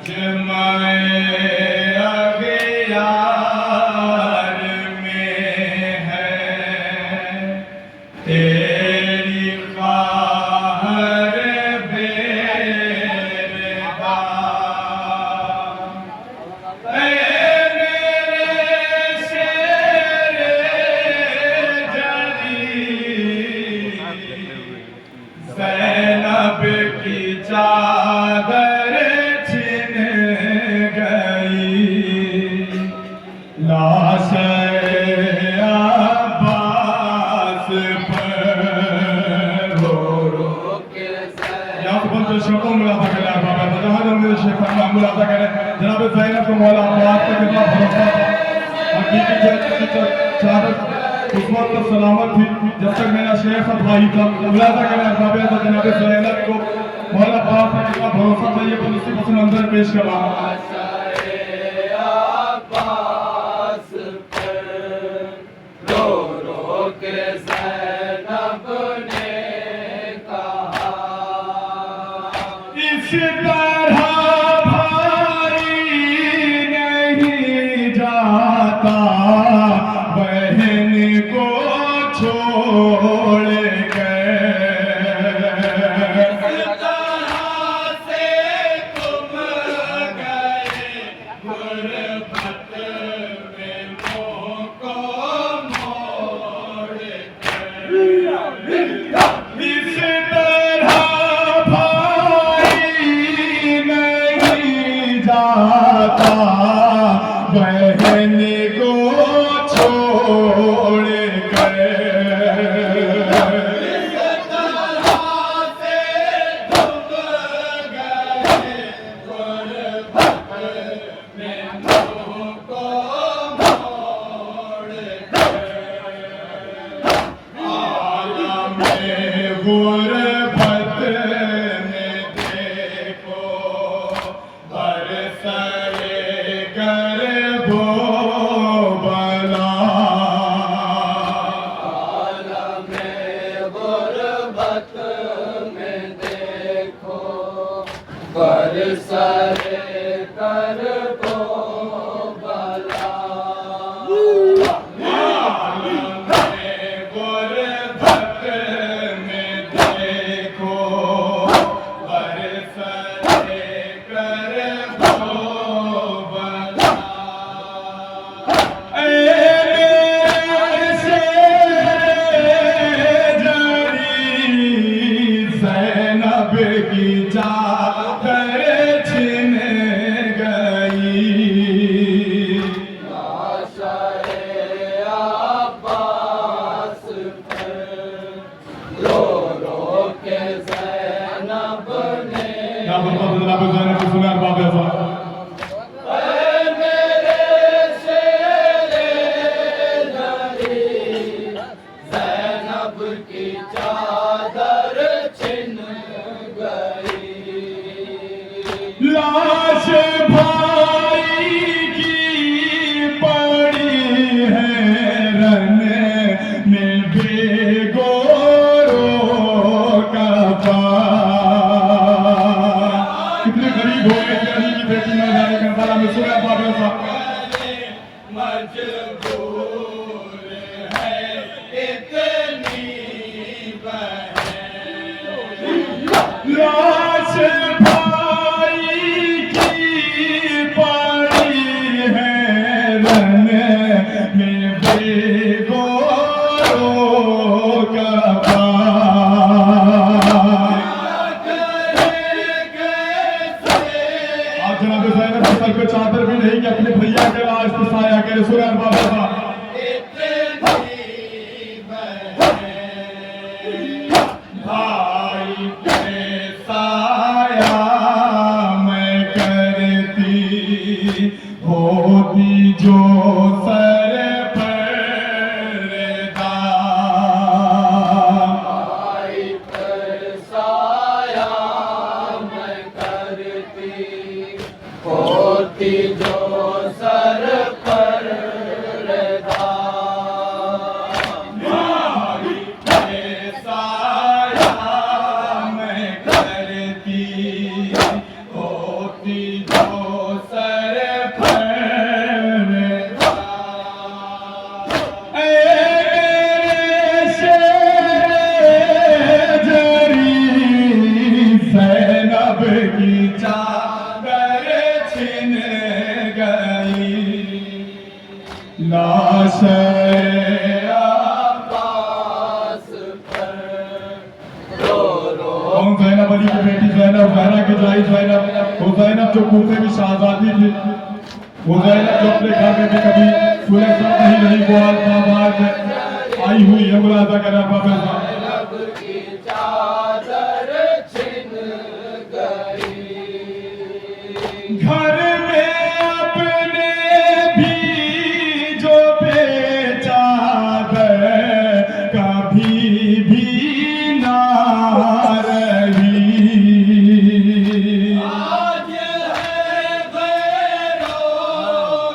जमाए अगियार में है तेरी ख्वाहर बेरदा। ऐ मेरे शेरे जली ज़ैनब की चादर छिन गई, लाश अब्बास पर रो रो के यहाँ तो बोलते शेखों मुलाजा करें बाबा तो जहाँ जब मेरे शेख का मुलाजा करें जनाब ज़ैनब को मौला अब्बास का कितना भरोसा था। हकीकी चादर उस वक्त सलामत थी जब तक मेरा शेख भाई था। मुलाजा करें बाबा तो जनाब ज़ैनब को मौला अब्बास का कितना भरोसा था। ये बलूसी पसंद अंदर पेश करा इस तरह भाई नहीं जाता बहन को छोड़ के। इस तरह से तुम गए गुरबत में मोह को मोड़ के। इस तरह जाता बहन को छोड़ कर। इस तरह से तुम गए गुरबत में मोह को मोड़ कर। आलम गुरबत में देखो बरसरे कर वो बला। आलम गुरबत में देखो बरसरे कर वो बला। आलम गुरबत में देखो बरसरे कर ज़ैनब की चादर छिन गई, लाश अब्बास पर रो रो के ज़ैनब ने। जनाब ज़ैनब को सुना बाबा साहब की चादर छिन गई, लाश भाई की पड़ी है रन में बेगोरो का पार। कितने गरीब हो गए अली की बेटी न जाने करबला में सुना बाबा साहब मजबूर है इतनी लाश भाई की पड़ी है रन में बेगोरो का पार। आज जनाब ज़ैनब के सर पे चादर भी नहीं कि अपने भैया के लाश को साया करे। सुना बाबा साहब होती जो सर पर्दा, भाई पर साया मैं करती, होती जो सर पर्दा। भाई पर साया मैं करती, होती जो चादर छिन गई। लाश अब्बास पर रो रो। ज़ैनब अली की बेटी ज़ैनब, ज़हरा की जाई ज़ैनब, वो ज़ैनब जो कूफे की शहज़ादी थी, वो ज़ैनब जो अपने घर में भी कभी सुलह नहीं रही, वो आज बाजार में आई हुई है। मुलाज़ा करें बाबा ज़ैनब की चादर छिन गई। घर में अपने भी जो बेचादर कभी भी ना रही। आज है गैरों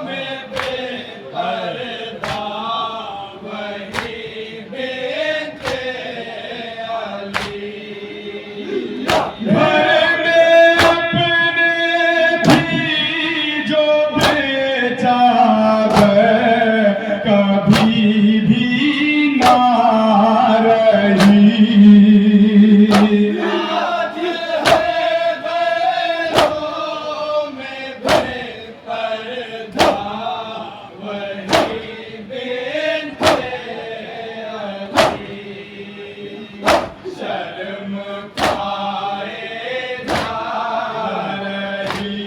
में बेपर्दा वही बिनते अली। घर में अपने भी जो बेचादर कभी भी ना रही। आज है गैरों में बेपर्दा वही बिनते अली। शर्म खाए जा रही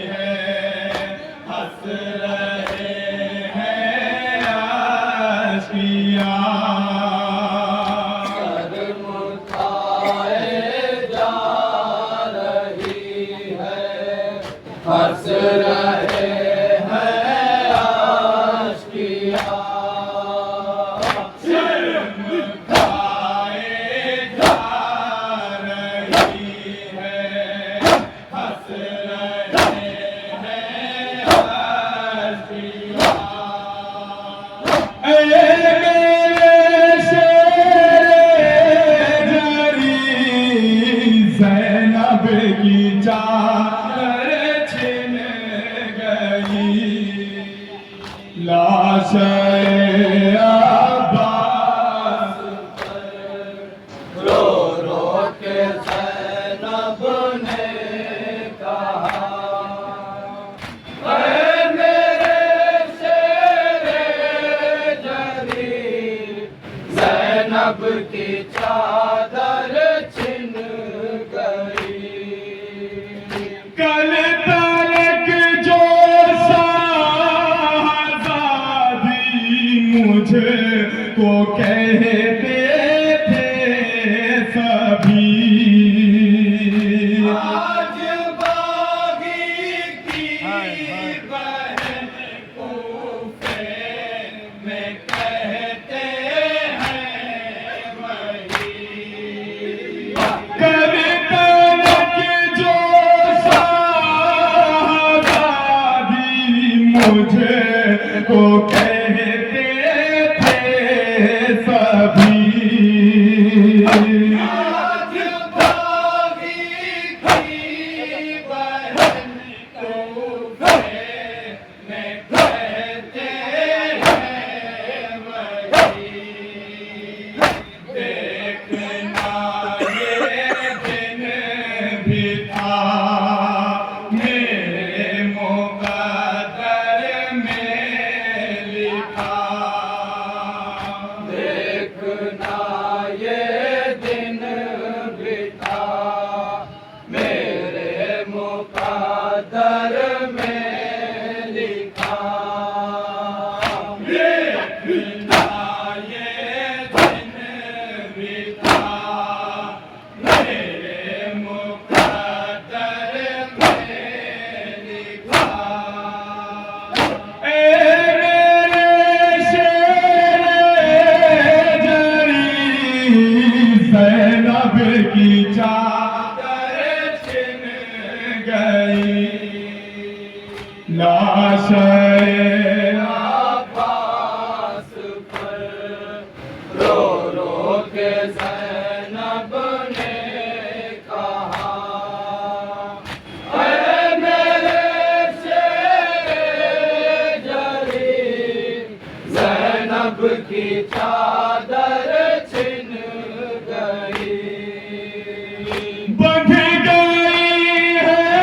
है, हंस रहे हैं आशियाँ। शर्म खाए जा रही है, हंस रहे हैं आशियाँ। शर्म खाए जा रही है, हंस रहे हैं आशियाँ। ऐ मेरे शेरे जरी ज़ैनब की चादर छिन गई। लाश अब्बास पर रो रो के ज़ैनब ने कहा, ऐ मेरे शेरे जरी ज़ैनब की चादर छिन गई। कल तक जो शहज़ादी मुझे को कहते थे सभी, आज बागी की बहन कूफे में कहते हैं वही। कल तक जो शहज़ादी मुझे को कहते थे सभी, आज बागी की बहन कूफे में कहते हैं वही। देखना ये दिन भी था मेरे मुक़द्दर में लिखा। देखना ये दिन भी था मेरे मुक़द्दर में लिखा। देखना ये दिन भी था मेरे मुक़द्दर में लिखा। ऐ मेरे शेरे जरी ज़ैनब की चादर छिन गई। लाश अब्बास पर रो रो के ज़ैनब ने कहा, ऐ मेरे शेरे जरी ज़ैनब की चादर छिन गई। बंध गई है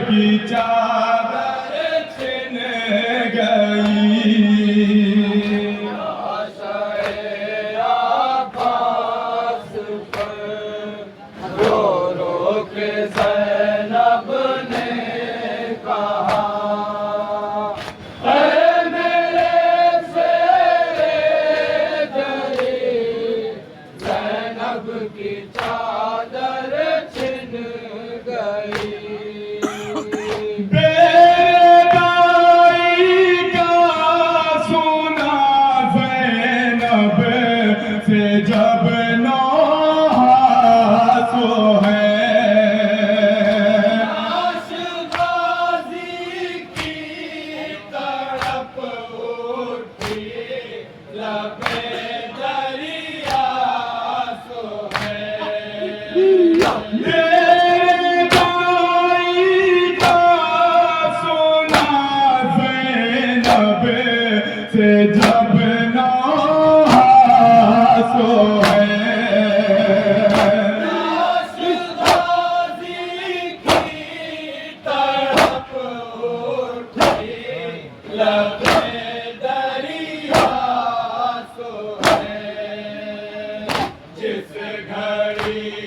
की चादर छिन गई आकाश पर रो रो के ज़ैनब ने कहा ऐ मेरे शेरे जरी ज़ैनब की चादर छिन गई। जब नौहासो है आशिक़ाज़ी की तड़प उठी लबे दरिया सो है। मेरे भाई का सुना ज़ैनब से जब जिस घड़ी